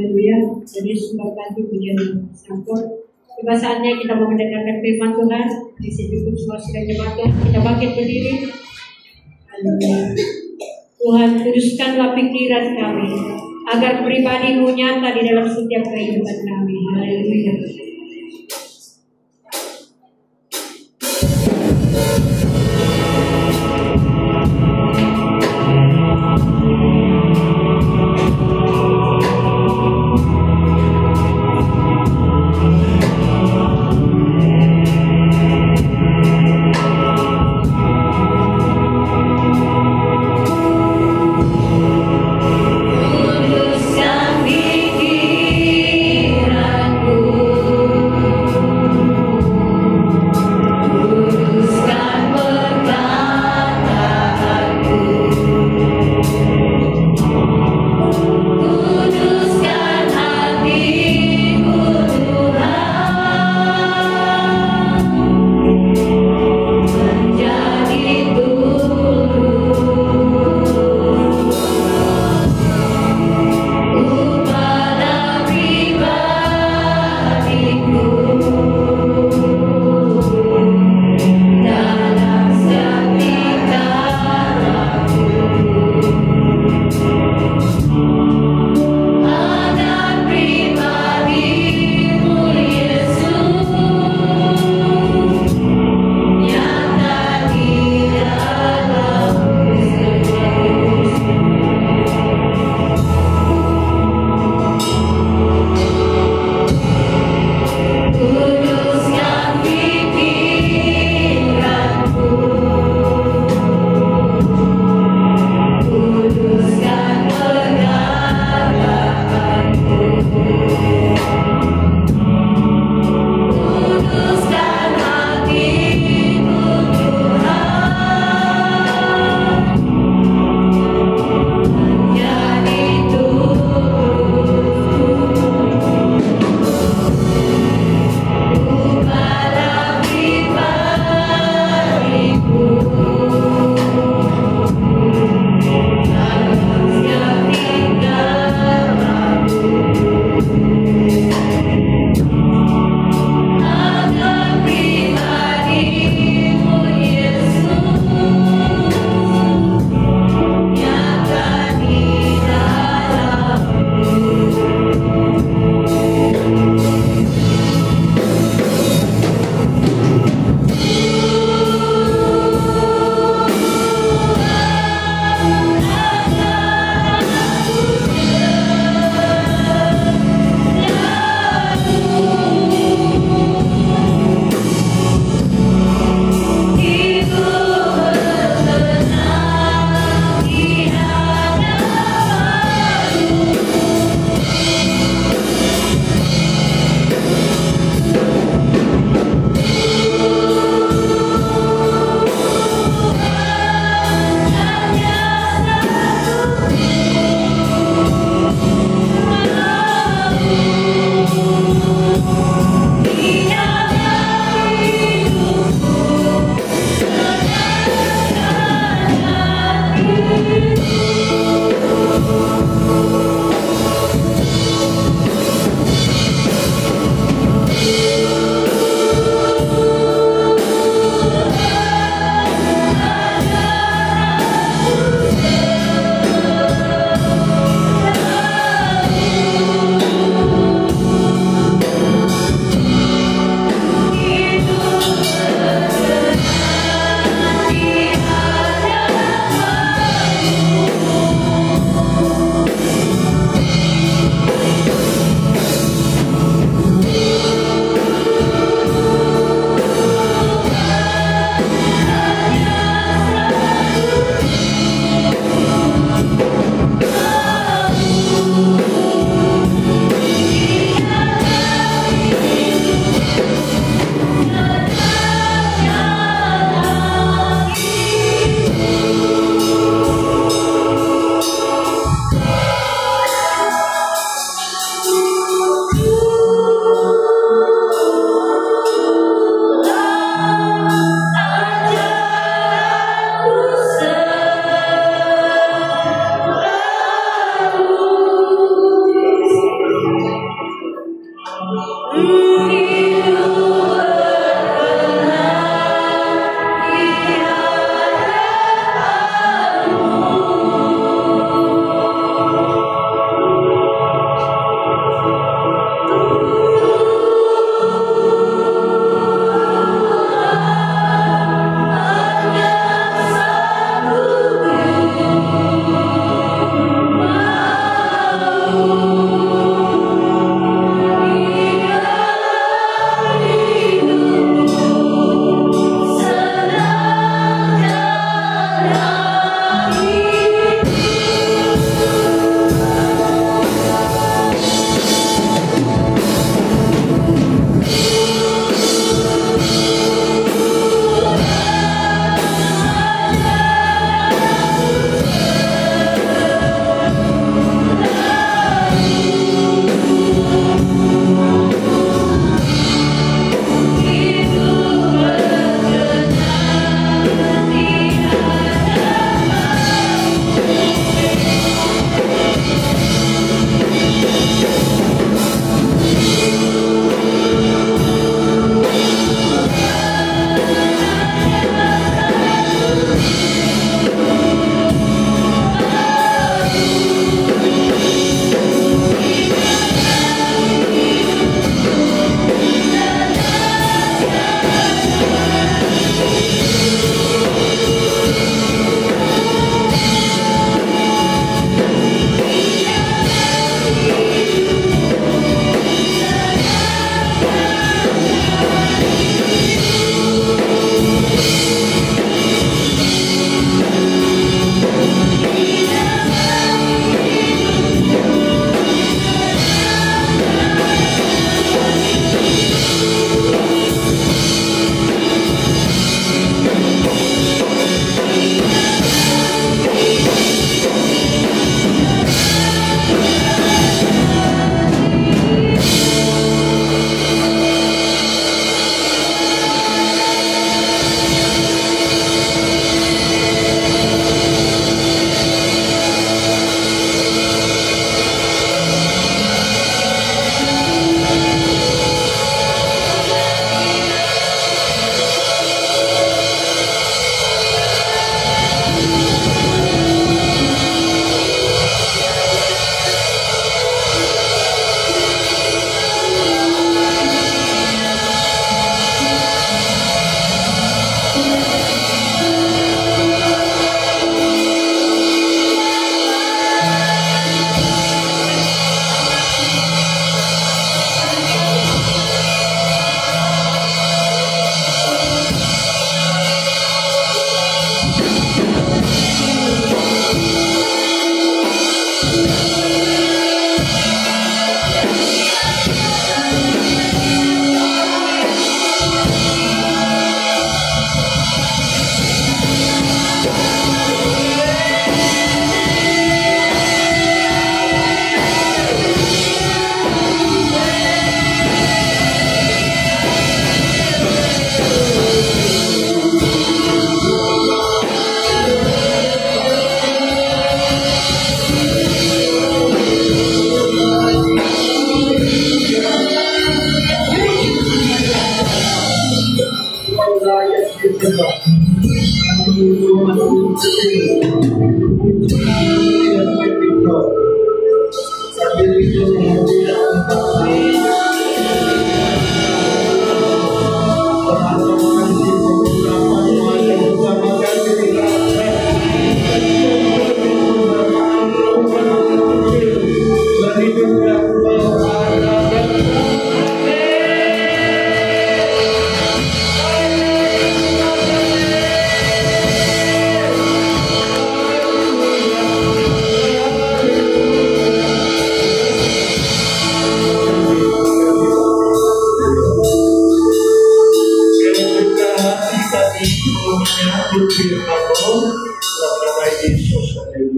Haleluya. Jadi membantu pujian satu. Tiba saatnya kita mau mendengarkan firman Tuhan. Isi cukup semua sudah jemaat Tuhan. Kita bangkit berdiri. Haleluya. Tuhan, kuduskanlah pikiran kami agar pribadi-Mu nyata di dalam setiap kehidupan kami. Haleluya. Kuduskan pikiranku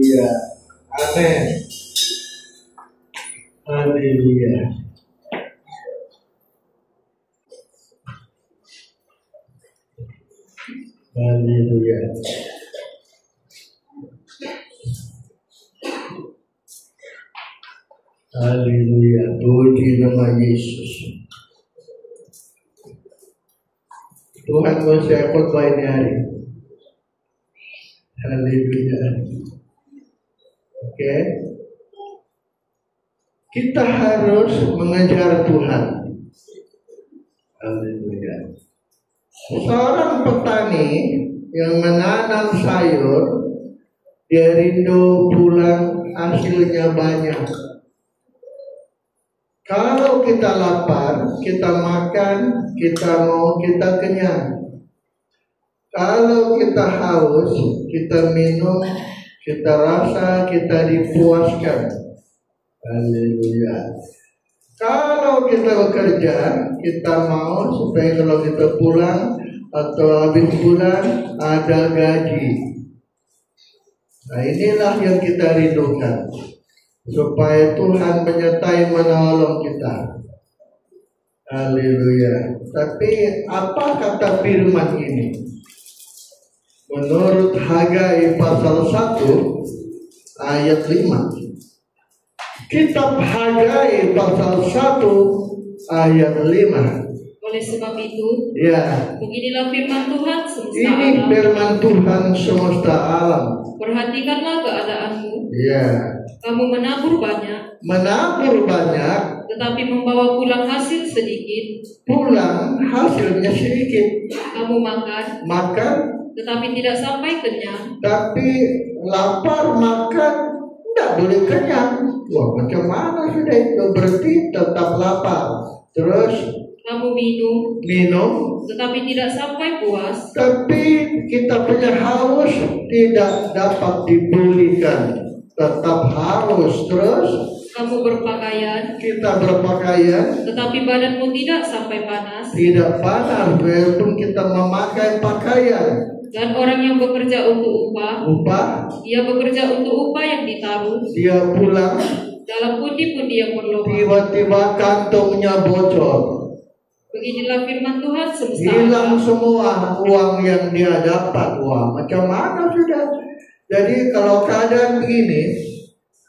Haleluya. Amin. Haleluya. Haleluya. Haleluya. Puji nama Yesus. Tuhan mau saya khotbah ini hari. Haleluya. Oke. Kita harus mengejar Tuhan. Haleluya. Seorang petani yang menanam sayur, dia rindu pulang hasilnya banyak. Kalau kita lapar, kita makan, kita mau, kita kenyang. Kalau kita haus, kita minum, kita rasa, kita dipuaskan. Haleluya. Kalau kita bekerja, kita mau supaya kalau kita pulang atau habis bulan ada gaji. Nah, inilah yang kita rindukan, supaya Tuhan menyertai menolong kita. Haleluya. Tapi apa kata firman ini? Menurut Hagai pasal 1 ayat 5. Kitab Hagai pasal 1 ayat 5. Oleh sebab itu, ya, beginilah firman Tuhan semesta ini alam. Firman Tuhan semesta alam. Perhatikanlah keadaanmu. Ya. Kamu menabur banyak, tetapi membawa pulang hasil sedikit. Pulang hasilnya sedikit. Kamu makan, tetapi tidak sampai kenyang. Tapi lapar makan, tidak boleh kenyang. Wah, macam mana sudah itu? Berarti tetap lapar. Terus kamu minum, tetapi tidak sampai puas. Tapi kita punya haus tidak dapat dipulihkan, tetap haus. Terus kamu kita berpakaian, tetapi badanmu tidak sampai panas. Tidak panas walaupun kita memakai pakaian. Dan orang yang bekerja untuk upah, dia bekerja untuk upah yang ditaruh. Dia pulang dalam pundi-pundi yang berlobang. Tiba-tiba kantongnya bocor. Beginilah firman Tuhan semesta. Hilang semua uang yang dia dapat. Wah, macam mana sudah? Jadi kalau keadaan begini,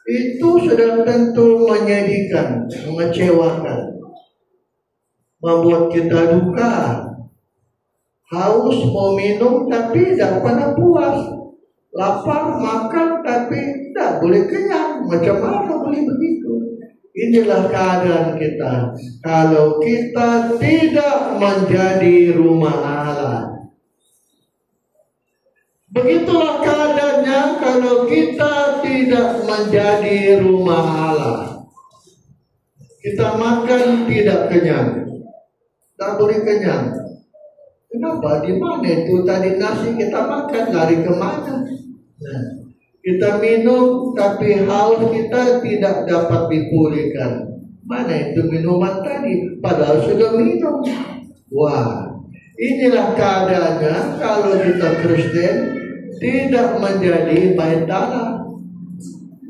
itu sudah tentu menyedihkan, mengecewakan, membuat kita duka. Haus mau minum tapi tidak pernah puas. Lapar makan tapi tidak boleh kenyang. Macam mana boleh begitu? Inilah keadaan kita kalau kita tidak menjadi rumah Allah. Begitulah keadaannya kalau kita tidak menjadi rumah Allah. Kita makan tidak kenyang, tak boleh kenyang. Kenapa? Di mana itu tadi nasi kita makan, lari kemana? Nah, kita minum tapi haus kita tidak dapat dipulihkan. Mana itu minuman tadi? Padahal sudah minum. Wah, inilah keadaannya kalau kita Kristen tidak menjadi bait Allah.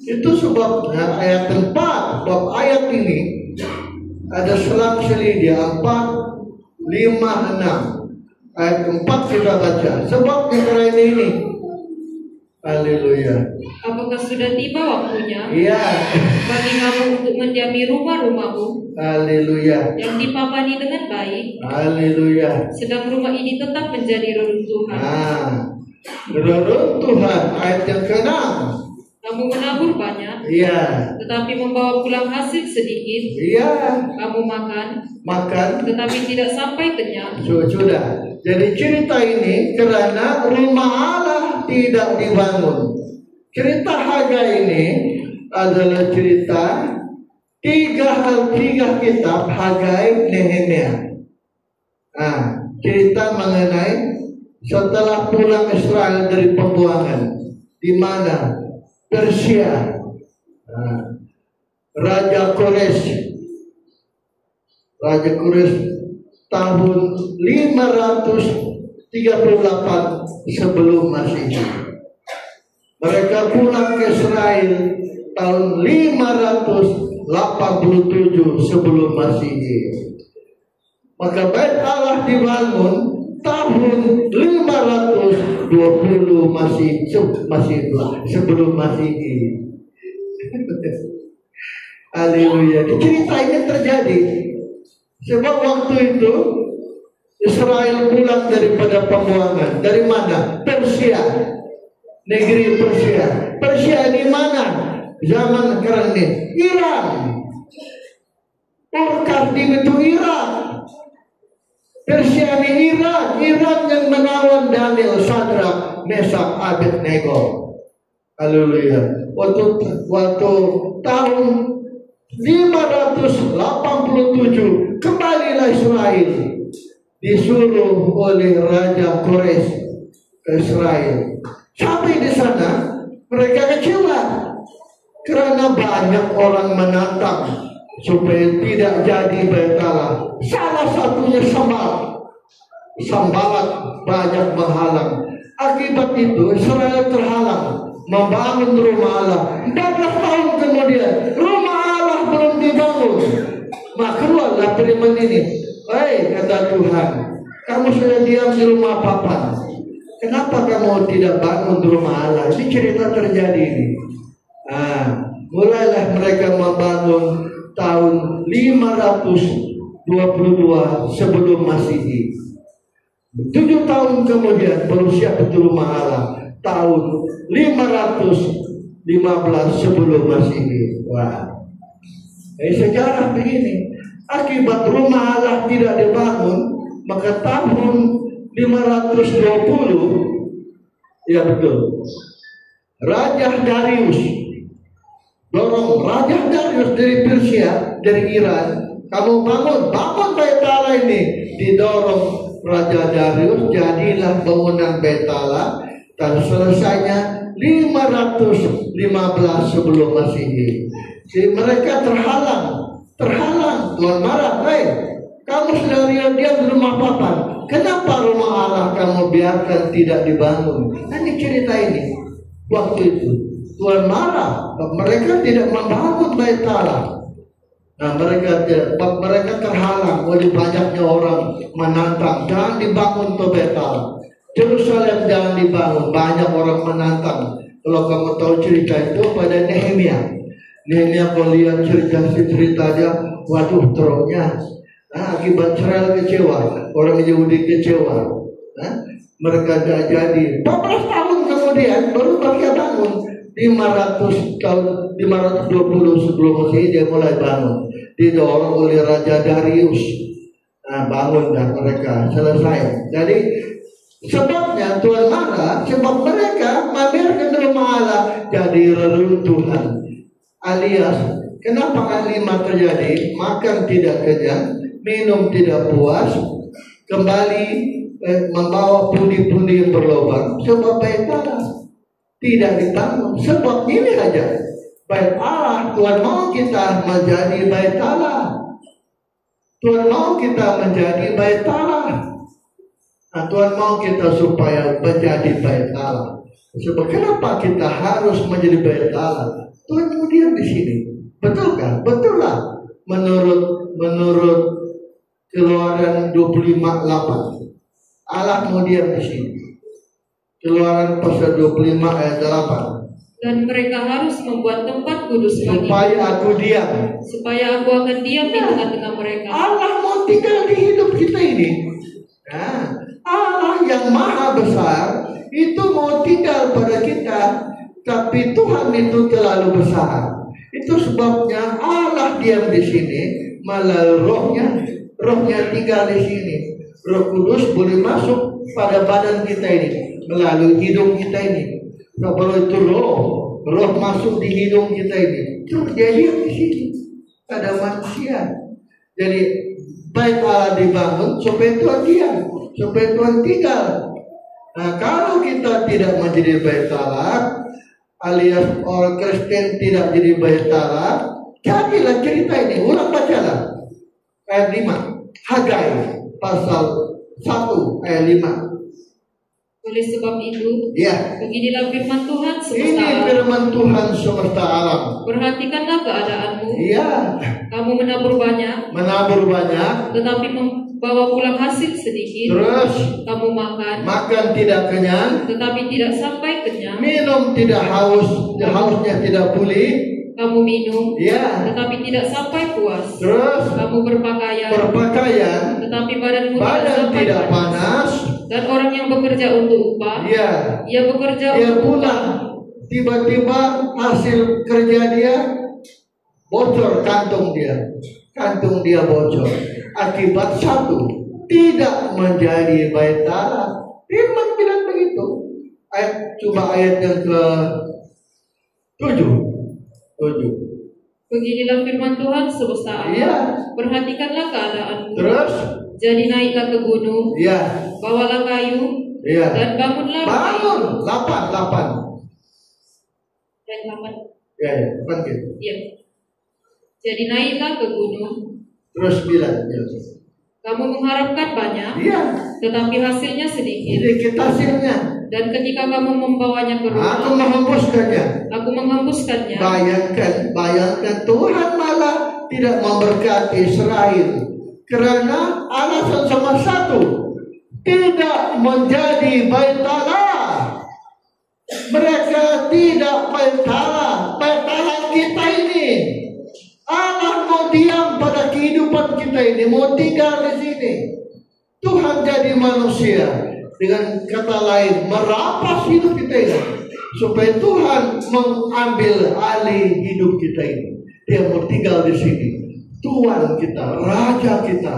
Itu sebabnya ayat 4, bab ayat ini ada selang-seli dia 4, 5, 6. Ayat 4 kita baca. Sebab karena ini. Haleluya. Apakah sudah tiba waktunya? Iya. Bagi kamu untuk mendiami rumah-rumahmu. Haleluya. Yang dipapani dengan baik. Haleluya. Sedang rumah ini tetap menjadi reruntuhan. Reruntuhan. Ayat yang ke-6. Kamu menabur banyak. Iya. Tetapi membawa pulang hasil sedikit. Iya. Kamu makan, tetapi tidak sampai kenyang. Sudah. Jadi cerita ini karena rumah Allah tidak dibangun. Cerita Hagai ini adalah cerita 3 kitab Hagai, Nehemia. Cerita mengenai setelah pulang Israel dari pembuangan, di mana Persia, Raja Kores tahun 538 sebelum Masehi. Mereka pulang ke Israel tahun 587 sebelum Masehi. Maka bait Allah dibangun tahun 520 sebelum Masehi. Haleluya. Cerita ini terjadi sebab waktu itu Israel pulang daripada pembuangan. Dari mana? Persia. Negeri Persia. Persia di mana? Zaman sekarang ini Iran. Ur-Kasdim itu Iran. Persia ini Iran. Iran yang menawan Daniel, Sadrak, Mesak, Abednego. Haleluya. Waktu tahun 587 kembalilah Israel, disuruh oleh Raja Kores ke Israel. Sampai di sana mereka kecewa karena banyak orang menantang supaya tidak jadi bait Allah. Salah satunya Sambalat banyak menghalang. Akibat itu Israel terhalang membangun rumah Allah. 14 tahun kemudian rumah Allah belum dibangun. Maka keluarlah firman ini. Hei, kata Tuhan, kamu sudah diam di rumah papan. Kenapa kamu tidak bangun rumah Allah? Ini cerita terjadi ini. Mulailah mereka membangun tahun 522 sebelum Masehi. 7 tahun kemudian baru siap betul rumah Allah. Tahun 515 sebelum Masehi. Wah, sejarah begini. Akibat rumah Allah tidak dibangun, maka tahun 520, ya betul, Raja Darius dorong Raja Darius dari Persia, dari Iran, kamu bangun bait Allah ini. Didorong Raja Darius, jadilah bangunan bait Allah, dan selesainya 515 sebelum Masehi. Jadi mereka terhalang. Tuhan marah. Kamu sudah diam di rumah papan. Kenapa rumah Allah kamu biarkan tidak dibangun? Ini cerita ini. Waktu itu Tuhan marah. Mereka tidak membangun bait Allah. Nah, mereka terhalang oleh banyaknya orang menantang. Jangan dibangun tuh bait Allah. Yerusalem jangan dibangun. Banyak orang menantang. Kalau kamu tahu cerita itu pada Nehemia. Nehemia kalau lihat ceritanya, waduh teroknya. Akibat Israel kecewa, orang Yahudi kecewa. Mereka tidak jadi. 14 tahun kemudian baru mereka bangun. 520 sebelum Masehi dia mulai bangun. Didorong oleh Raja Darius. Bangun dan mereka selesai. Jadi sebabnya Tuhan marah, sebab mereka membiarkan rumah Allah jadi reruntuhan. Alias, kenapa kalimat terjadi? Makan tidak kenyang, minum tidak puas, kembali membawa pundi-pundi yang berlobang. Sebab bait Allah tidak dibangun. Sebab ini aja, bait Allah, Tuhan mau kita menjadi bait Allah. Tuhan mau kita menjadi bait Allah. Tuhan mau kita supaya menjadi bait Allah. Sebab kenapa kita harus menjadi bait Allah? Tuhan kemudian di sini, betul kan? Betul lah. Menurut Keluaran 25:8, Allah kemudian di sini. Keluaran pasal 25 ayat 8. Dan mereka harus membuat tempat kudus bagi supaya aku diam. Supaya aku akan diam di tengah-tengah mereka. Allah mau tinggal di hidup kita ini. Allah yang maha besar itu mau tinggal pada kita. Tapi Tuhan itu terlalu besar. Itu sebabnya Allah diam di sini, malah rohnya tinggal di sini. Roh Kudus boleh masuk pada badan kita ini melalui hidung kita ini. Nah, kalau itu roh masuk di hidung kita ini, itu dia diam di sini. Ada manusia. Jadi bait Allah dibangun supaya Tuhan diam, supaya Tuhan tinggal. Nah, kalau kita tidak menjadi bait Allah, alias orang Kristen tidak jadi bait Allah, jadilah cerita ini. Ulang bacalah ayat 5 Hagai pasal 1 ayat 5. Oleh sebab itu, Ya, beginilah firman Tuhan semesta ini alam. firman Tuhan semesta alam. Perhatikanlah keadaanmu. Iya, Kamu menabur banyak, menabur banyak, tetapi membawa pulang hasil sedikit. terus Kamu makan, makan tidak kenyang, tetapi tidak sampai kenyang. minum tidak haus, hausnya tidak pulih. Kamu minum, Ya, tetapi tidak sampai puas. terus Kamu berpakaian, berpakaian, tetapi badanmu badan sampai tidak panas. Dan orang yang bekerja untuk upah, Ya, ia bekerja dia untuk pulang, upah. tiba-tiba hasil kerja dia bocor kantung dia bocor. Akibat satu, tidak menjadi bait Allah. Firman bilang begitu. Coba ayat yang ke 7. Beginilah firman Tuhan semesta alam. Iya. Perhatikanlah keadaanmu. Terus, Jadi naiklah ke gunung, ya, bawalah kayu, ya. dan bangunlah. Bangun, 8. Dan 8. Ya, bukan gitu. Iya. Jadi naiklah ke gunung. Terus 9. Kamu mengharapkan banyak, Iya. tetapi hasilnya sedikit. Sedikit hasilnya. Dan ketika kamu membawanya ke rumah, Aku menghembuskannya. aku menghembuskannya. Bayangkan Tuhan malah tidak memberkati Israel karena alasan cuma satu, tidak menjadi bait Allah. Mereka tidak bait Allah. Bait Allah kita ini, Allah mau diam pada kehidupan kita ini, mau tinggal di sini. Tuhan jadi manusia, dengan kata lain merampas hidup kita ini, supaya Tuhan mengambil alih hidup kita ini. Dia mau tinggal di sini, Tuhan kita, Raja kita.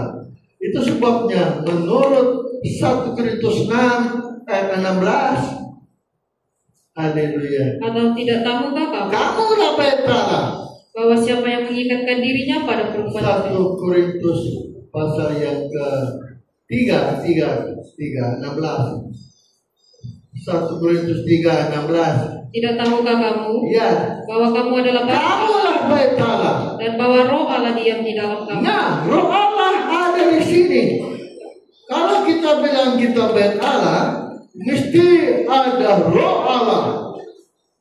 Itu sebabnya menurut 1 Korintus 6 ayat 16, haleluya. Atau tidak tahukah kamu Kamulah bait Allah. bahwa siapa yang mengikatkan dirinya pada perempuan 1 Korintus pasal yang ke 16. 1 Korintus 3:16. Tidak tahukah kamu Ya, bahwa kamu adalah bait Allah, kamulah bait Allah. dan bahwa Roh Allah diam di dalam kamu. Nah, Roh Allah ada di sini. Kalau kita bilang kita bait Allah, mesti ada Roh Allah.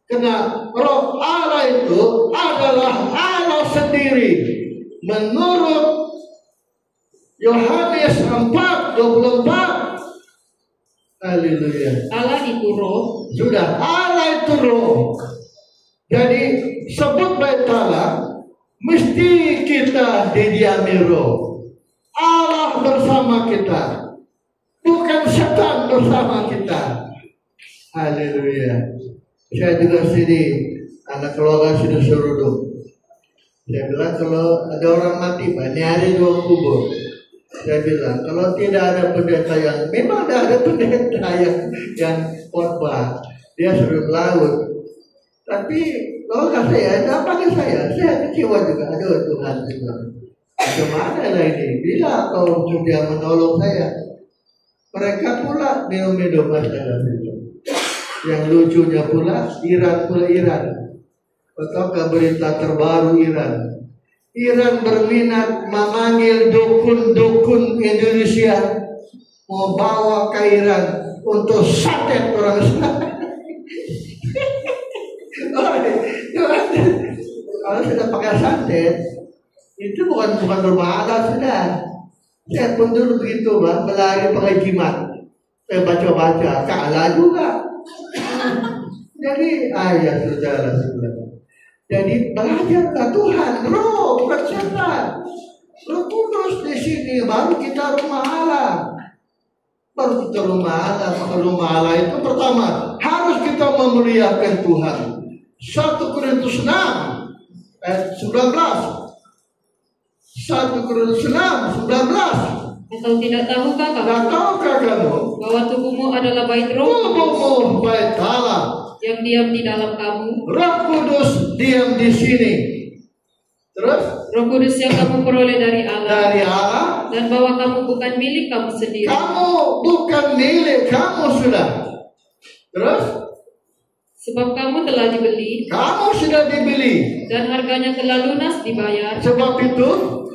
Karena Roh Allah itu adalah Allah sendiri. Menurut Yohanes 4:24. Haleluya. Allah itu Roh. Sudah, Allah itu Roh. Jadi sebut bait Allah, mesti kita didiami Roh. Allah bersama kita, bukan setan bersama kita. Haleluya. Saya juga sedih, anak keluarga sudah seruduk. Saya bilang kalau ada orang mati, Pak, nyari 2 kubur. Saya bilang kalau tidak ada pendeta yang, memang tidak ada pendeta yang khotbah, dia suruh melaut. Tapi kalau saya, apa saya kecewa juga. Aduh Tuhan, gimana lah ini? Bila kau sudah menolong saya, mereka pula minum masalah itu. Yang lucunya pula Iran. Betapa berita terbaru Iran berminat memanggil dukun-dukun Indonesia mau bawa ke Iran untuk santet orang Islam. Kalau sudah pakai santet, itu bukan rumah Allah sudah. Saya pun dulu begitu, Bang, berlari pakai jimat. Saya baca-baca, kalah juga. Jadi ayah saudara. Jadi belajarlah Tuhan, Roh bukan setan. Roh Kudus di sini, baru kita rumah Allah. Baru kita rumah Allah. Maka rumah Allah itu pertama harus kita memuliakan Tuhan. 1 Korintus 6 ayat 19. 1 Korintus 6 19. Atau tidak tahukah kamu bahwa tubuhmu adalah bait Roh Tubuhmu bait Allah yang diam di dalam kamu. Roh Kudus diam di sini. Terus Roh Kudus yang kamu peroleh dari Allah. Dan bahwa kamu bukan milik kamu sendiri. Kamu bukan milik kamu sudah. Terus sebab kamu telah dibeli. Kamu sudah dibeli. Dan harganya telah lunas dibayar. Sebab itu,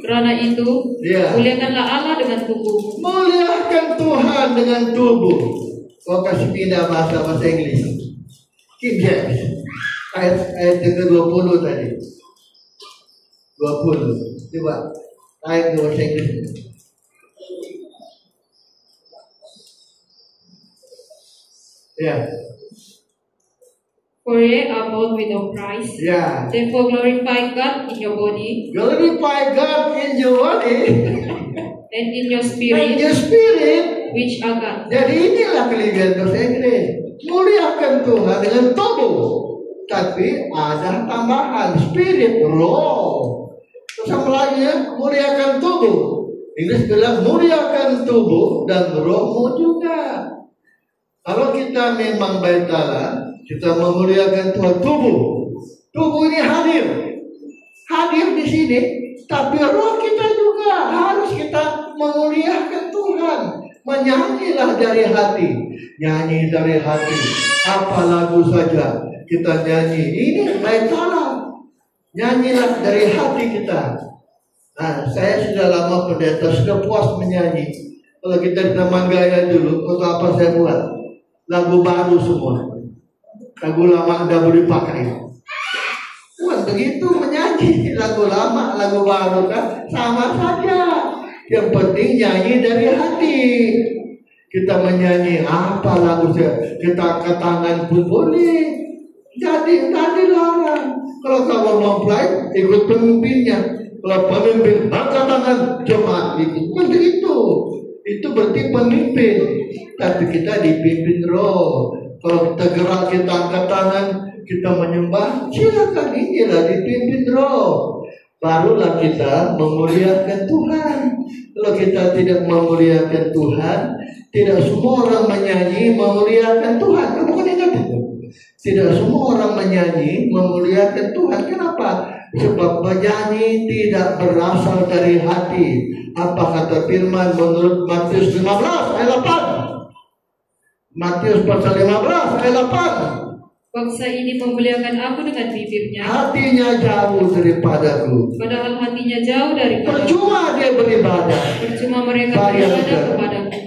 karena itu, ya, muliakanlah Allah dengan tubuhmu. Muliakan Tuhan dengan tubuh. Kau kasih pindah bahasa Inggris. King James. Ayat yang ke-20 tadi. 20. Coba. Ayat ke bahasa Inggris. Ya. For ye are bought with a price. Ya. Therefore glorify God in your body. Glorify God in your body. And in your spirit. And your spirit. Which are God. Jadi inilah kelebihan bahasa Inggris. Muliakan Tuhan dengan tubuh. Tapi ada tambahan. Spirit, roh. Terus apa lagi ya? Muliakan tubuh. Inggris bilang muliakan tubuh dan rohmu juga. Kalau kita memang baik Allah, kita memuliakan Tuhan, tubuh ini hadir di sini, tapi roh kita juga harus kita memuliakan Tuhan. Menyanyilah dari hati, nyanyi dari hati, apa lagu saja kita nyanyi. Ini baik Allah, nyanyilah dari hati kita. Nah, saya sudah lama pendeta, sudah puas menyanyi. Kalau kita di Taman Gaya dulu, untuk apa saya buat? Lagu baru semua. Lagu lama tidak boleh pakai. Bukan begitu menyanyi. Lagu lama, lagu baru kan sama saja. Yang penting nyanyi dari hati. Kita menyanyi apa lagu saya, kita angkat tangan pun boleh. Jadi dilarang. Kalau kamu mempelai, ikut pemimpinnya. Kalau pemimpin angkat tangan, jemaat ikut. Bukan begitu. Itu berarti pemimpin. Tapi kita dipimpin roh. Kalau kita gerak, kita angkat tangan, kita menyembah, silakan, inilah dipimpin roh. Barulah kita memuliakan Tuhan. Kalau kita tidak memuliakan Tuhan, tidak semua orang menyanyi memuliakan Tuhan. Kamu kan ingat itu? Tidak semua orang menyanyi memuliakan Tuhan. Kenapa? Sebab menyanyi tidak berasal dari hati. Apa kata firman menurut Matius 15 ayat 8? Matius pasal 15 ayat 8. Bangsa ini memuliakan aku dengan bibirnya, hatinya jauh daripadaku. Padahal hatinya jauh daripada. Percuma dia beribadah. Percuma mereka beribadah kepadaku.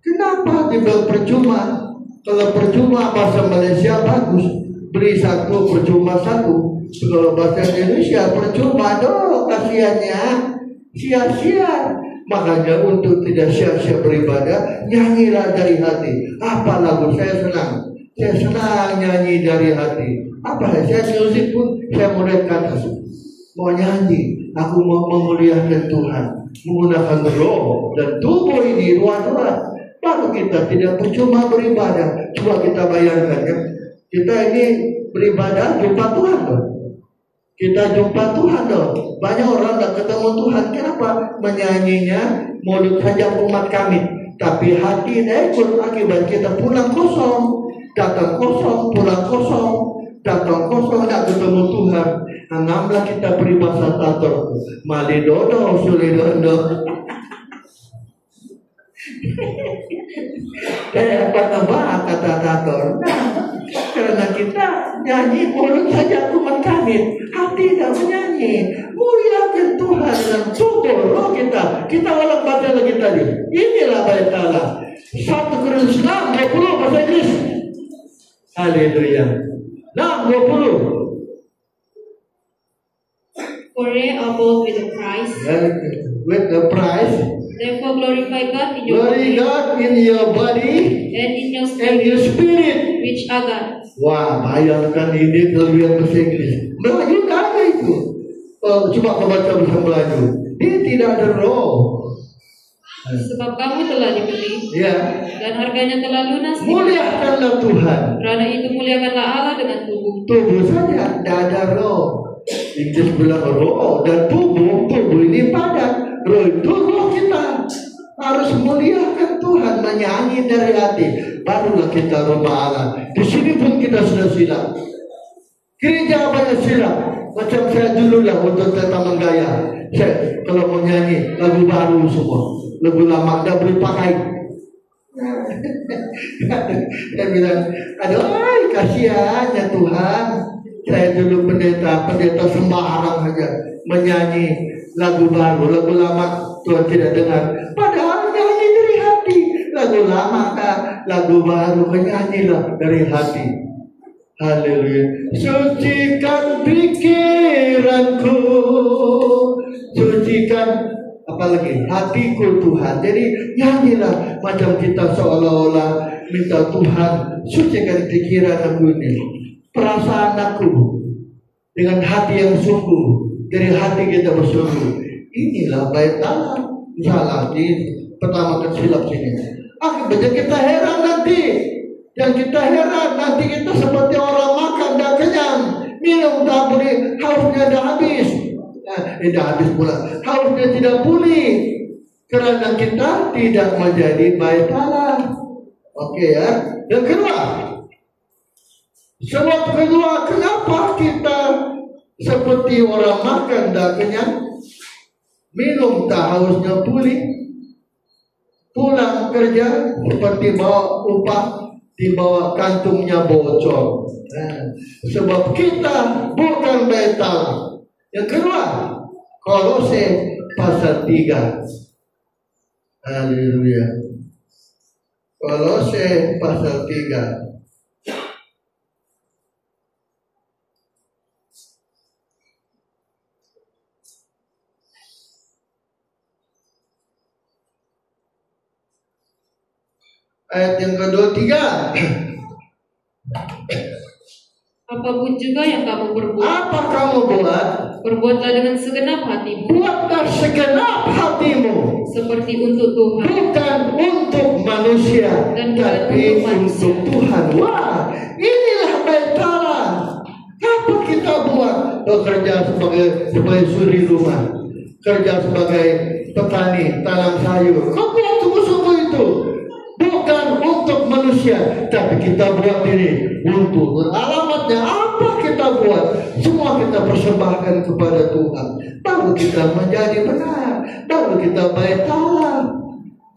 Kenapa dibilang percuma? Kalau percuma bahasa Malaysia bagus, beri satu percuma satu. Kalau bahasa Indonesia percuma dong, kasihannya sia-sia. Makanya untuk tidak sia-sia beribadah, nyanyilah dari hati. Apa lagu saya senang? Saya senang nyanyi dari hati. Apa saya musik pun saya mulai kata mau nyanyi. Aku mau memuliakan Tuhan, menggunakan roh dan tubuh ini ruang-ruang. Baru kita tidak percuma beribadah. Coba kita bayangkan ya, kita ini beribadah jumpa Tuhan loh. Kita jumpa Tuhan loh. Banyak orang tak ketemu Tuhan. Kenapa? Menyanyinya mulut saja umat kami, tapi hati tidak ikut. Akibat kita pulang kosong. Datang kosong, pulang kosong, datang kosong, tak ketemu Tuhan. Anggaplah kita peribahasa tator, malidodo, sulidodo. Kayak apa kata tator? Nah, karena kita nyanyi mulut saja cuma kami, hati tidak menyanyi. Muliakan Tuhan dan tubuh roh kita. Kita ulang baca lagi tadi. Inilah bait Allah. 1 Korintus 6 20 bahasa Inggris. Haleluya. 6:20. For ye are bought with a price. With the price. Therefore glorify God in your body. God in your body. And in your spirit. And your spirit. Which are God. Wah, bayangkan ini kelebihan bahasa Inggris. Melayu tak ada itu. Coba kau baca bahasa Melayu. Dia tidak ada roh. Sebab kamu telah dibeli, ya, dan harganya telah lunas. Muliakanlah Tuhan. Karena itu muliakanlah Allah dengan tubuh. Tubuh saja, tidak ada roh. Inggris bilang roh dan tubuh. Tubuh ini padat. Roh itu roh kita. Harus muliakan Tuhan, menyanyi dari hati. Barulah kita rumah Allah. Di sini pun kita sudah silap. Gereja banyak silap. Macam saya dulu lah untuk Taman Gaya. Saya kalau mau nyanyi lagu baru semua. Lagu lama dah boleh pakai. Dia bilang, aduh, kasihannya Tuhan. Saya dulu pendeta sembarang saja menyanyi lagu baru, lagu lama Tuhan tidak dengar. Padahal nyanyi dari hati. Lagu lama lagu baru, nyanyilah dari hati. Haleluya. Sucikan pikiranku, sucikan apalagi hatiku Tuhan. Jadi nyanyilah macam kita seolah-olah minta Tuhan, sucikan pikiran aku ini, perasaan aku dengan hati yang sungguh, dari hati kita bersungguh. Inilah bait Allah. Salah di pertama kesilap sini. Akibatnya kita heran nanti. Dan kita heran nanti kita seperti orang makan dah kenyang, minum tak boleh, hausnya dah habis. Dah habis pula. Hausnya tidak pulih karena kita tidak menjadi bait Allah. Oke ya. Yang kedua, sebab kedua, kenapa kita seperti orang makan dah kenyang, minum tak hausnya pulih, pulang kerja seperti bawa upah, dibawa kantungnya bocor. Sebab kita bukan bait Allah. Yang kedua, Kolose pasal 3. Haleluya. Kolose pasal 3. Ayat yang ke-23. Apapun juga yang kamu perbuat, Apa kamu buat? perbuatlah dengan segenap hatimu, Buatlah segenap hatimu, seperti untuk Tuhan, bukan untuk manusia, Dan bukan tapi untuk manusia. untuk Tuhan. Wah, inilah bait Allah. Apa kita buat? Bekerja sebagai suri rumah, kerja sebagai petani, tanam sayur. Kau buat sungguh-sungguh itu. Bukan untuk manusia, tapi kita buat ini untuk. Alamatnya apa kita buat? Semua kita persembahkan kepada Tuhan. Baru kita menjadi benar. Baru kita bait Allah.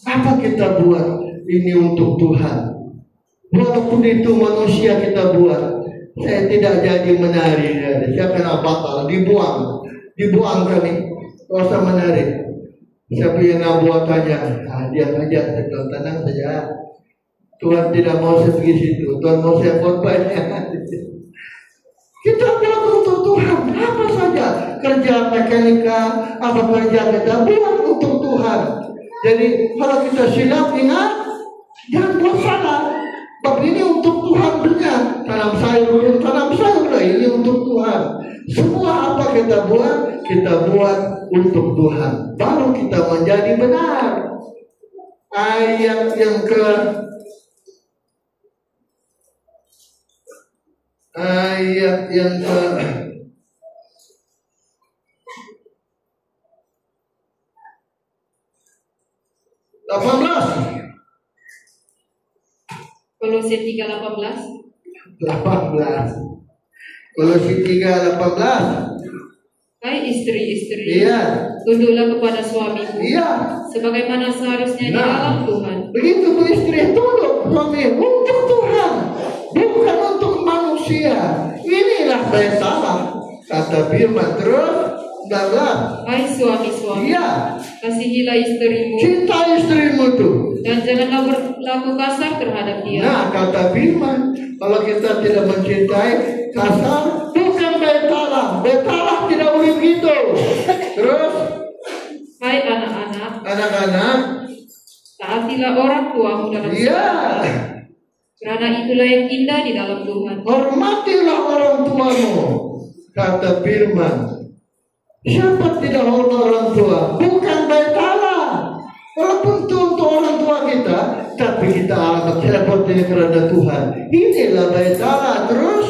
Apa kita buat? Ini untuk Tuhan. Walaupun itu manusia kita buat. Saya tidak jadi menari. Saya kena batal, dibuang. Dibuang kami. Gak usah menari. Siapa yang nak buat aja, dia aja, saya bilang tenang saja. Tuhan tidak mau saya pergi situ, Tuhan mau saya buat banyak. Kita buat untuk Tuhan, apa saja, kerja mekanika, apa kerja kita buat untuk Tuhan. Jadi kalau kita silap, ingat, jangan buat salah. Sebab ini untuk Tuhan punya. Tanam sayur ini untuk Tuhan. Semua apa kita buat untuk Tuhan. Baru kita menjadi benar. Ayat yang ke 18. Kolose 3:18. Kolose 3:18. Hai istri-istri, Iya. tunduklah kepada suamimu, Iya. sebagaimana seharusnya di dalam Tuhan. Begitu istri tunduk suami untuk Tuhan, bukan untuk manusia. Inilah bait Allah. Kata firman terus 19. Hai suami-suami, Iya. kasihilah istrimu, Cinta istrimu tuh. dan janganlah berlaku kasar terhadap dia. Nah, kata firman, kalau kita tidak mencintai, kasar, bukan bait Allah. Bait Allah tidak boleh begitu. Terus, Hai anak-anak, anak-anak, taatilah orang tuamu dalam iya, karena itulah yang indah di dalam Tuhan. hormatilah orang tuamu. Kata firman, siapa tidak hormat orang tua? Bukan bait Allah. Walaupun itu untuk orang tua kita, tapi kita amat seperti kerana Tuhan. Inilah bait Allah. Terus,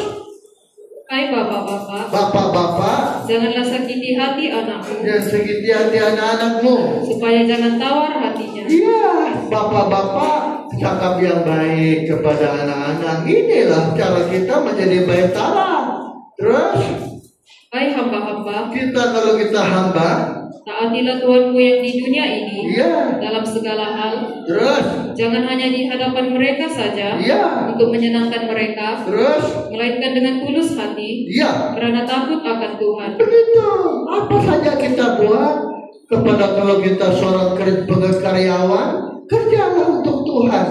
Hai bapak-bapak, bapak-bapak, janganlah sakiti hati anakmu, dan sakiti hati anak-anakmu. supaya jangan tawar hatinya. Iya, bapak-bapak, cakap yang baik kepada anak-anak. Inilah cara kita menjadi bait Allah. Terus, Hai hamba-hamba, kalau kita hamba, taatilah Tuhanmu yang di dunia ini iya. dalam segala hal. Terus, Jangan hanya di hadapan mereka saja iya. untuk menyenangkan mereka, Terus, melainkan dengan tulus hati, iya. karena takut akan Tuhan. Begitu. Apa saja kita buat kepada kalau kita seorang karyawan, kerjalah untuk Tuhan.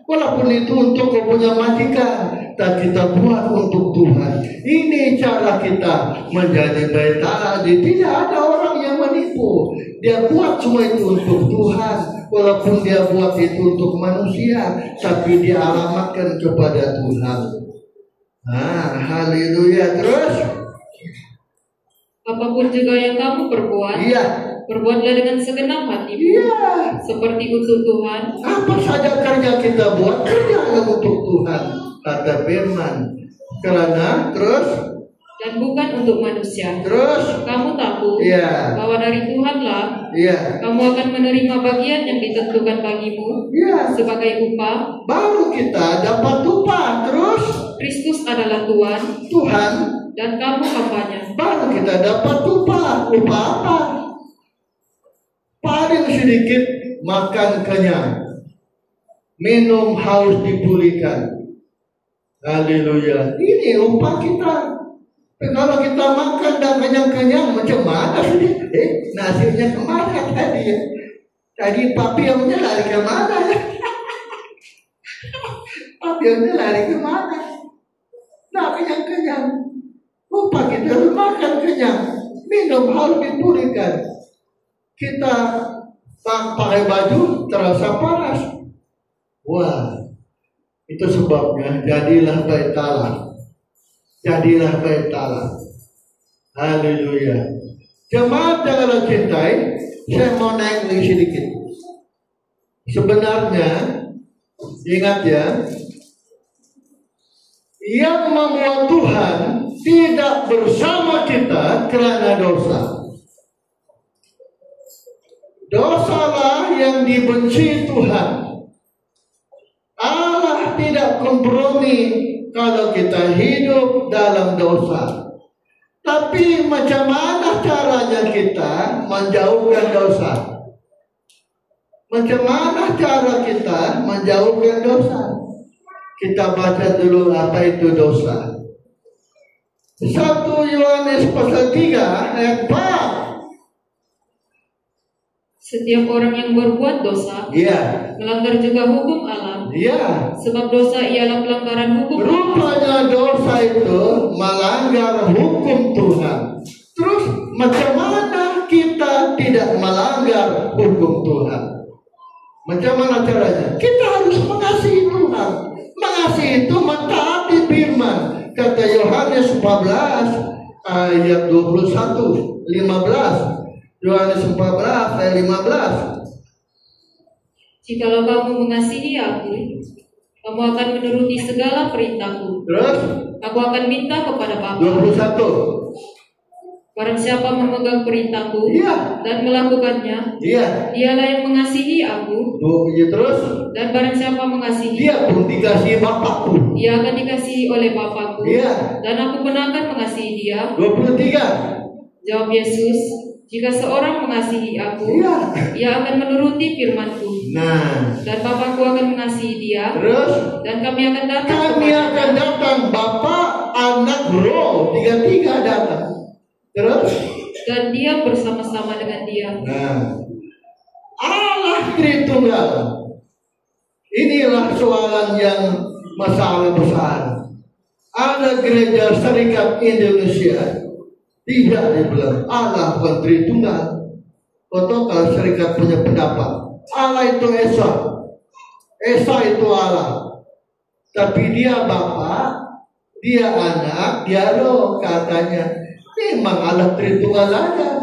Walaupun itu untuk kau punya majikan, dan kita buat untuk Tuhan. Ini cara kita menjadi bait Allah. Tidak ada orang yang menipu. Dia buat semua itu untuk Tuhan. Walaupun dia buat itu untuk manusia, tapi dia alamatkan kepada Tuhan. Haleluya. Terus, apapun juga yang kamu perbuat, perbuatlah dengan segenap hatimu, seperti untuk Tuhan. Apa saja kerja kita buat, kerjalah untuk Tuhan, kata firman. Karena terus, dan bukan untuk manusia. Terus, kamu tahu bahwa dari Tuhanlah kamu akan menerima bagian yang ditentukan bagimu sebagai upah. Baru kita dapat upah. Terus, Kristus adalah Tuhan, dan kamu hambanya. Baru kita dapat upah. Upah apa? Paling sedikit makan kenyang, minum haus dipulihkan. Haleluya. Ini upah kita. Kalau kita makan dan kenyang-kenyang, macam mana sih? Nasinya kemana tadi ya? Tadi papilnya lari kemana ya? Papilnya lari kemana? Nah, kenyang-kenyang. Upah kita harus makan kenyang, minum harus dipulihkan. Kita pakai baju terasa panas. Wah, itu sebabnya jadilah bait Allah. Jadilah bait Allah. Haleluya. Jemaat yang Allah cintai, saya mau naik lagi sedikit. Sebenarnya, ingat ya, yang membuat Tuhan tidak bersama kita karena dosa. Dosalah yang dibenci Tuhan. Allah tidak kompromi kalau kita hidup dalam dosa. Tapi macam mana caranya kita menjauhkan dosa? Macam mana cara kita menjauhkan dosa? Kita baca dulu apa itu dosa. 1 Yohanes pasal 3 ayat 4. Setiap orang yang berbuat dosa melanggar juga hukum Allah. Sebab dosa ialah pelanggaran hukum Allah. Rupanya dosa itu melanggar hukum Tuhan. Terus macam mana kita tidak melanggar hukum Tuhan? Macam mana caranya? Kita harus mengasihi Tuhan. Mengasihi itu mentaati firman. Kata Yohanes 14 ayat 21, 15. Yohanes 14 ayat 15. Jikalau kamu mengasihi aku, kamu akan menuruti segala perintahku. Terus, aku akan minta kepada Bapa. 21. Barang siapa memegang perintahku dan melakukannya, dialah yang mengasihi aku. Terus, dan barang siapa mengasihi, dia pun dikasihi Bapakku. Dia akan dikasihi oleh Bapakku. Dan aku pun akan mengasihi dia. 23. Jawab Yesus, jika seorang mengasihi aku, ia akan menuruti firman-Ku. Dan Bapakku akan mengasihi dia. Terus, dan kami akan datang. Kami akan datang, Bapa, Anak, Roh, 3 datang. Terus, dan dia bersama-sama dengan dia. Allah Tritunggal. Inilah soalan yang masalah besar. Ada gereja Serikat Indonesia tidak dibilang Allah bukan Tritunggal. Atau kalau Serikat punya pendapat Allah itu Esa, Esa itu Allah, tapi dia Bapa, dia Anak, dia Roh. Katanya memang Allah Tritunggal aja.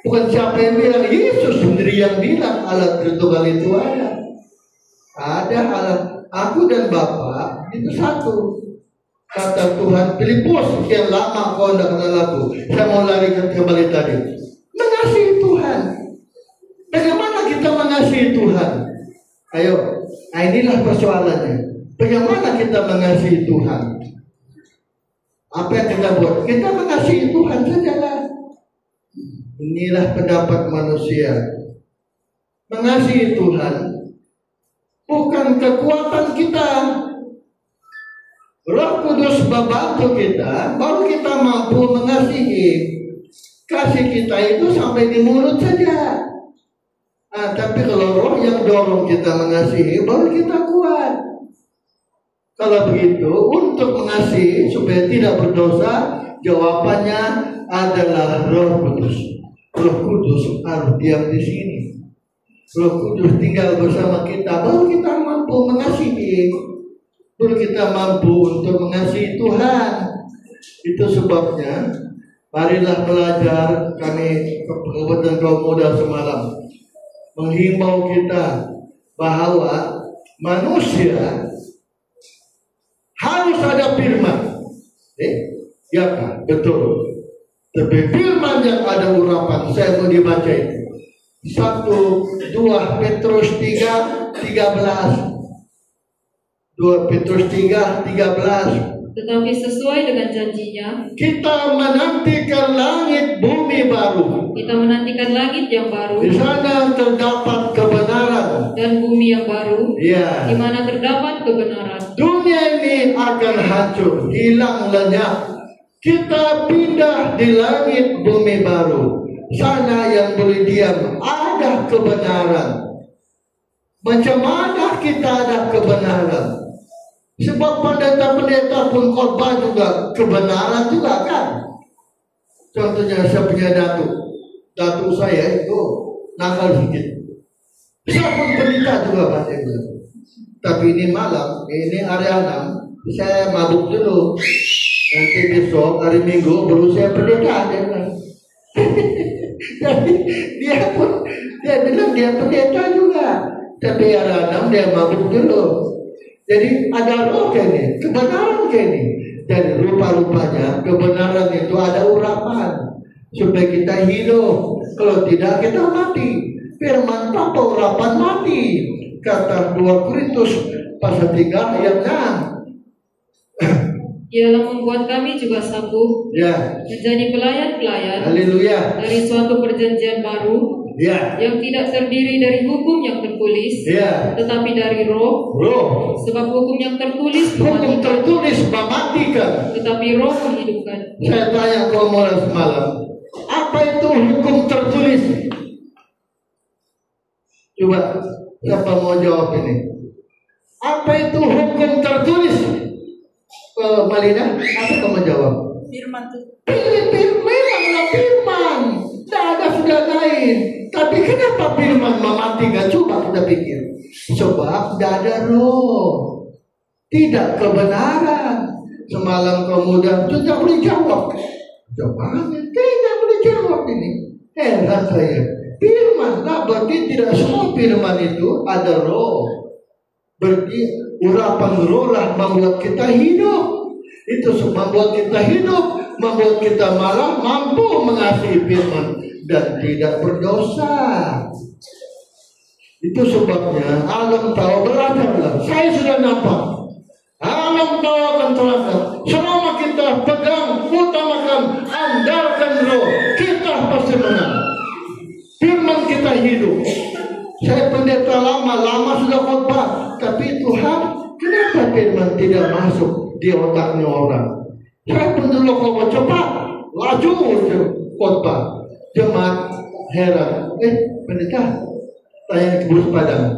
Bukan siapa yang bilang, Yesus sendiri yang bilang Allah Tritunggal itu ada. Ada Allah, aku dan Bapa itu satu. Kata Tuhan, Filipus, sekian lama kau tidak kenal aku. Saya mau lari kembali tadi. Mengasihi Tuhan. Bagaimana kita mengasihi Tuhan? Ayo, inilah persoalannya. Bagaimana kita mengasihi Tuhan? Apa yang kita buat? Kita mengasihi Tuhan sajalah. Inilah pendapat manusia. Mengasihi Tuhan bukan kekuatan kita. Roh Kudus membantu kita, baru kita mampu mengasihi. Kasih kita itu sampai di mulut saja. Tapi kalau roh yang dorong kita mengasihi, baru kita kuat. Kalau begitu, untuk mengasihi supaya tidak berdosa, jawabannya adalah Roh Kudus. Roh Kudus harus diam di sini. Roh Kudus tinggal bersama kita, baru kita mampu mengasihi. Baru kita mampu untuk mengasihi Tuhan. Itu sebabnya, marilah belajar. Kami kebetulan kaum muda semalam menghimbau kita bahwa manusia harus ada firman. Ya kan? Betul. Tapi firman yang ada urapan, saya mau dibaca itu. 1-2 Petrus 3:13. 2 Petrus 3:13. Tetapi sesuai dengan janjinya, kita menantikan langit bumi baru. Kita menantikan langit yang baru. Di sana terdapat kebenaran. Dan bumi yang baru. Ya. Di mana terdapat kebenaran. Dunia ini akan hancur, hilang lenyap. Kita pindah di langit bumi baru. Sana yang boleh diam, ada kebenaran. Macam mana kita ada kebenaran? Sebab pendeta-pendeta pun khotbah juga kebenaran juga kan. Contohnya saya punya datuk saya itu nakal sedikit. Saya pun pendeta juga baca bilang. Tapi ini malam, ini hari 6, saya mabuk dulu. Nanti besok hari Minggu baru saya pendeta. Dia bilang. Jadi dia bilang dia pendeta juga. Tapi hari 6 dia mabuk dulu. Jadi ada roh ini, kebenaran ini. Dan rupa-rupanya kebenaran itu ada urapan supaya kita hidup. Kalau tidak kita mati. Firman tanpa urapan mati. Kata 2 Korintus pasal 3 ayat 6. Ialah membuat kami juga sanggup menjadi pelayan-pelayan. Haleluya. Dari suatu perjanjian baru. Yang tidak terdiri dari hukum yang tertulis, tetapi dari roh. Sebab hukum yang tertulis mematikan, tetapi roh menghidupkan. Saya tanya kaum muda semalam, apa itu hukum tertulis? Coba siapa mau jawab ini? Apa itu hukum tertulis? Malina, apa kamu jawab? Firman itu. Memanglah firman. Tidak ada sudah lain. Tapi kenapa firman mematikan? Coba kita pikir. Sebab tidak ada roh. Tidak kebenaran. Semalam kemudian tidak boleh jawab. Jawabannya tidak boleh jawab ini. Heran saya. Firman lah, berarti tidak semua firman itu ada roh. Berarti urapan roh lah membuat kita hidup. Itu membuat kita hidup, membuat kita malah mampu mengasihi firman dan tidak berdosa. Itu sebabnya alam tahu belajarlah. Saya sudah nampak. Alam tahu akan terasa. Selama kita pegang, utamakan, andalkan roh, kita pasti menang. Firman kita hidup. Saya pendeta lama sudah khotbah, tapi Tuhan, kenapa firman tidak masuk di otaknya orang? Saya pun dulu khotbah cepat, laju khotbah. Jemaat heran, pendeta, tanya ke Bulus Padang,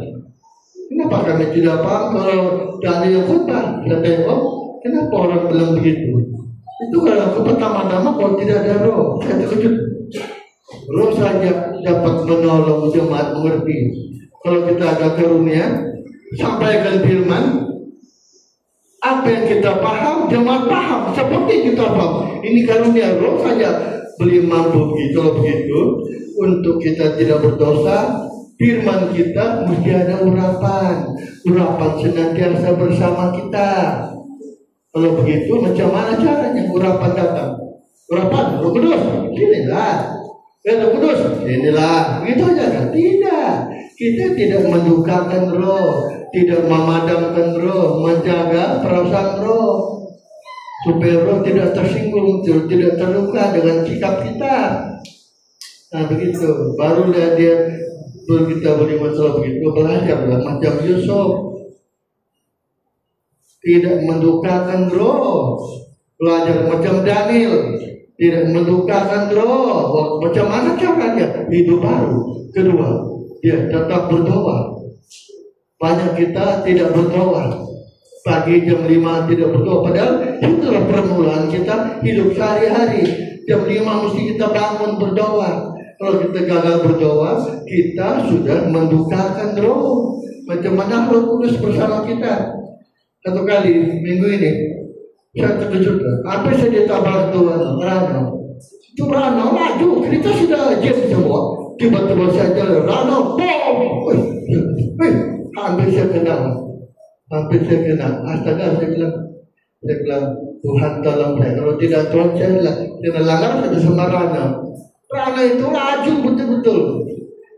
kenapa kami tidak paham kalau Daniel khotbah? Saya tanya, kenapa orang bilang begitu? Itu kalau pertama-tama kalau tidak ada roh, saya terkejut. Roh saja dapat menolong jemaat mengerti. Kalau kita ada karunia, sampaikan firman, apa yang kita paham, jemaat paham. Seperti kita paham. Ini karunia roh saja beli mampu begitu untuk kita tidak berdosa. Firman kita mesti ada urapan senantiasa bersama kita. Kalau begitu macam mana caranya urapan datang? Urapan Roh Kudus, inilah. Roh Kudus, inilah. Begitu aja kan? Tidak. Kita tidak mendukakan roh, tidak memadamkan roh, menjaga perasaan roh. Supaya roh tidak tersinggung, tidak terluka dengan sikap kita. Nah begitu, barulah dia kita boleh masalah begitu, belajarlah macam Yusuf, tidak mendukakan roh, belajar macam Daniel, tidak mendukakan roh. Macam mana caranya? Hidup baru. Kedua, dia tetap berdoa. Banyak kita tidak berdoa. Pagi jam 5 tidak berdoa, padahal itulah permulaan kita hidup sehari-hari. Jam 5 mesti kita bangun berdoa. Kalau kita gagal berdoa, kita sudah mendukakan Roh. Macam mana Roh Kudus bersama kita? Satu kali minggu ini saya terkejut. Apa saya ditabrak Tuhan? Rano. Itu Rano maju. Kita sudah jam semua. Tiba-tiba saja Rano, bom. Hampir saya kena. Astaga, saya bilang Tuhan tolong saya. Kalau tidak Tuhan saya langgar saya sama Rano. Rano itu laju betul-betul.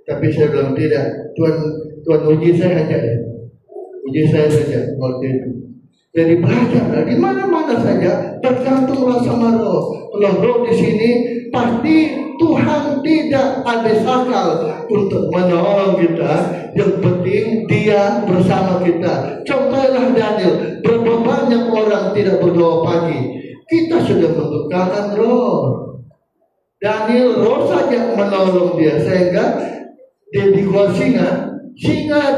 Tapi saya bilang tidak. Tuhan uji saya saja. Uji saya saja waktu itu. Jadi belajar di mana-mana saja tergantunglah sama Roh. Kalau Roh di sini pasti Tuhan tidak habis akal untuk menolong kita. Yang penting Dia bersama kita. Contohnya Daniel. Berapa banyak orang tidak berdoa pagi. Kita sudah mendukakan Roh. Daniel Roh saja menolong dia sehingga dia dikuat singa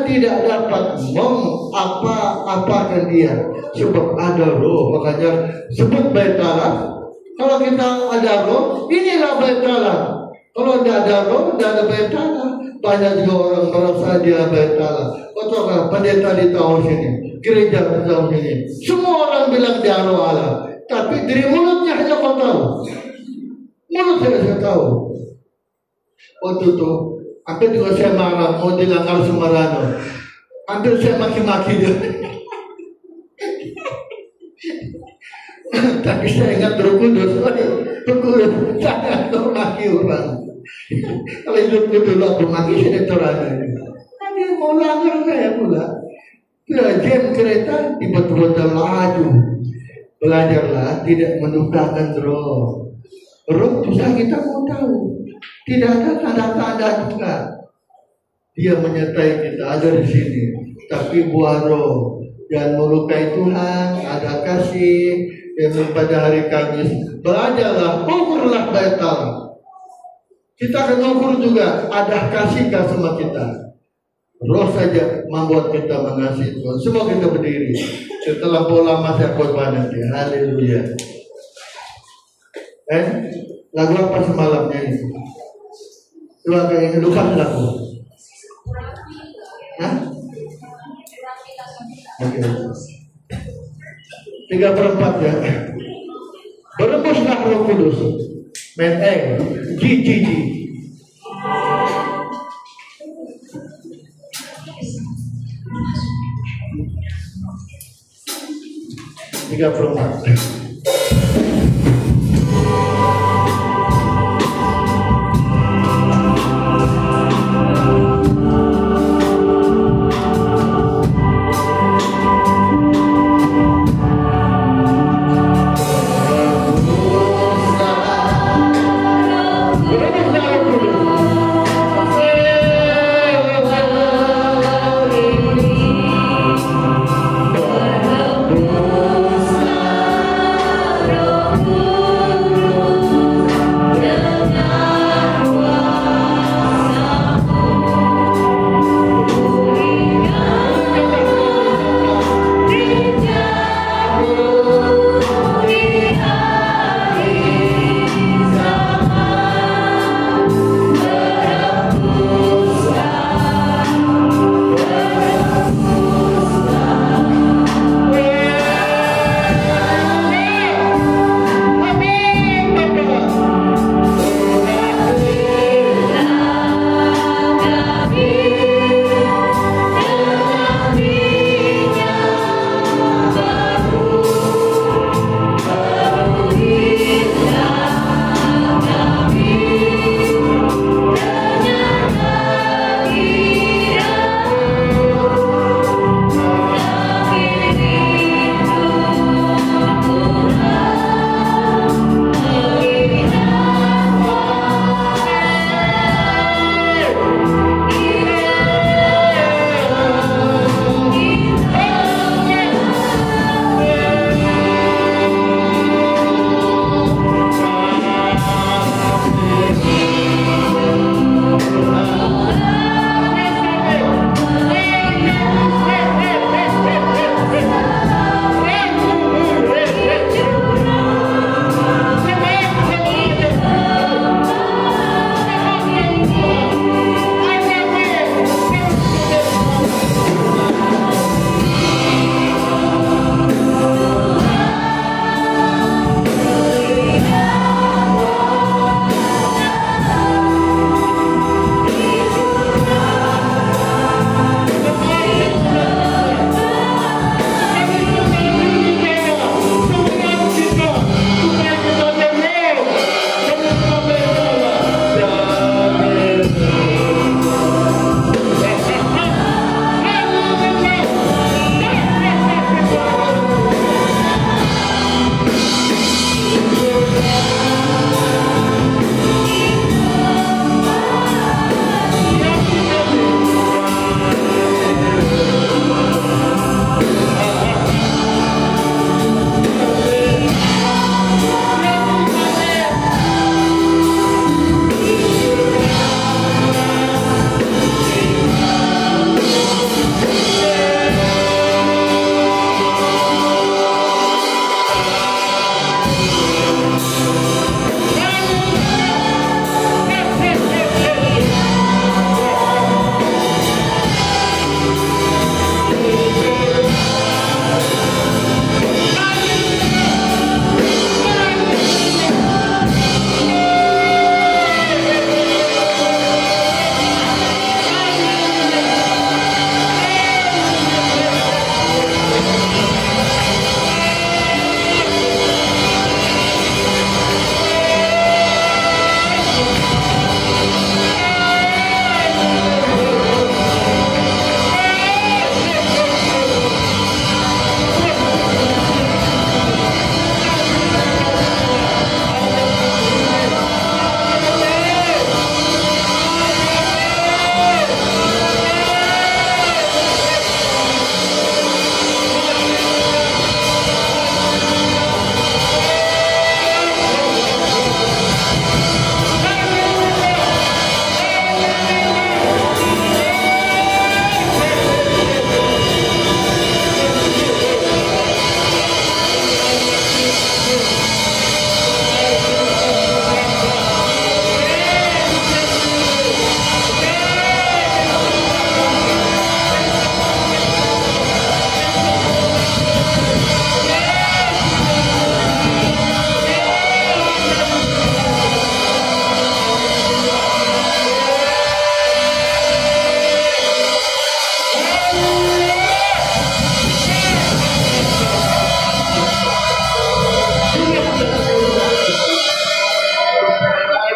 tidak dapat mengapa-apakan dia sebab ada Roh. Makanya sebut Bait Allah. Kalau kita ada Roh, inilah Bait Allah. Kalau tidak ada Roh, tidak ada Bait Allah. Banyak juga orang merasa dia Bait Allah. Betul kan? Pendeta di tahun sini, gereja di tahun sini, semua orang bilang dia Roh Allah. Tapi dari mulutnya hanya kau tahu. Mulut saya tahu. Waktu itu hampir juga saya marah, mau dilanggar Semarano. Hampir saya maki-maki dia. Tapi saya ingat Roh Kudus. Saya tak maki orang. Kalau hidupku dulu aku maki saya torana. Tapi mau langgar saya pula. Sudah jam kereta tiba-tiba laju. Belajarlah tidak menukarkan Roh. Roh susah kita mau tahu. Tidak ada tanda-tanda juga. Dia menyertai kita ada di sini. Tapi buah Roh dan melukai Tuhan, ada kasih. Dan pada hari Kamis belajarlah, ukurlah Bait Allah. Kita akan ukur juga ada kasihkah sama kita. Roh saja membuat kita mengasihi Tuhan. Semua kita berdiri. Setelah pola masa korban nanti. Haleluya. Lagu apa semalamnya ini? Coba kayak lupa lagu. Hah? Oke. 3/4 ya. Berembuslah Roh Kudus. Men G. 3/4.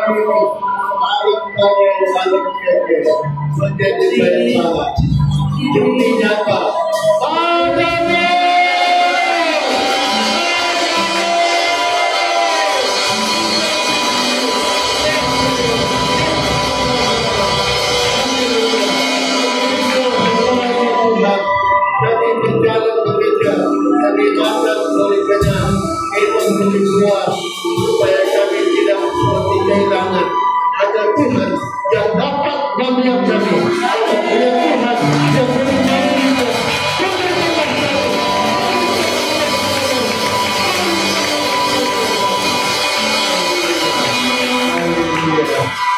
kami menjadi baik salah. Bukti nyata. Kami berjalan bekerja, kami makan bekerja, minum berbuat, supaya kami tidak seperti kehilangan. Ada Tuhan yang dapat membiak kami. Ada Tuhan yang beri kami juga.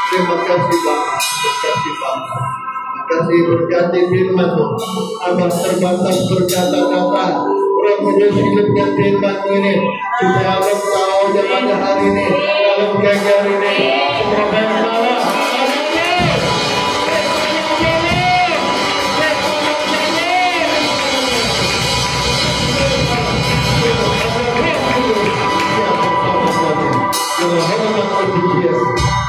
Terima kasih Bapak, terima kasih Bapak. Kasih berkati firman-Mu. Abah terbatas berkata-kata. Roh Kudus hidupnya firman ini supaya Abah tahu pada hari ini dalam kegiatan ini semua yang salah.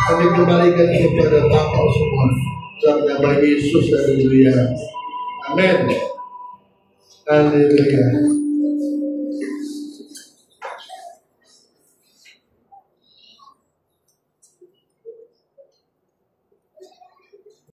Kami kembalikan kepada Bapa semua. Dalam nama Yesus, haleluya. Amin. Haleluya.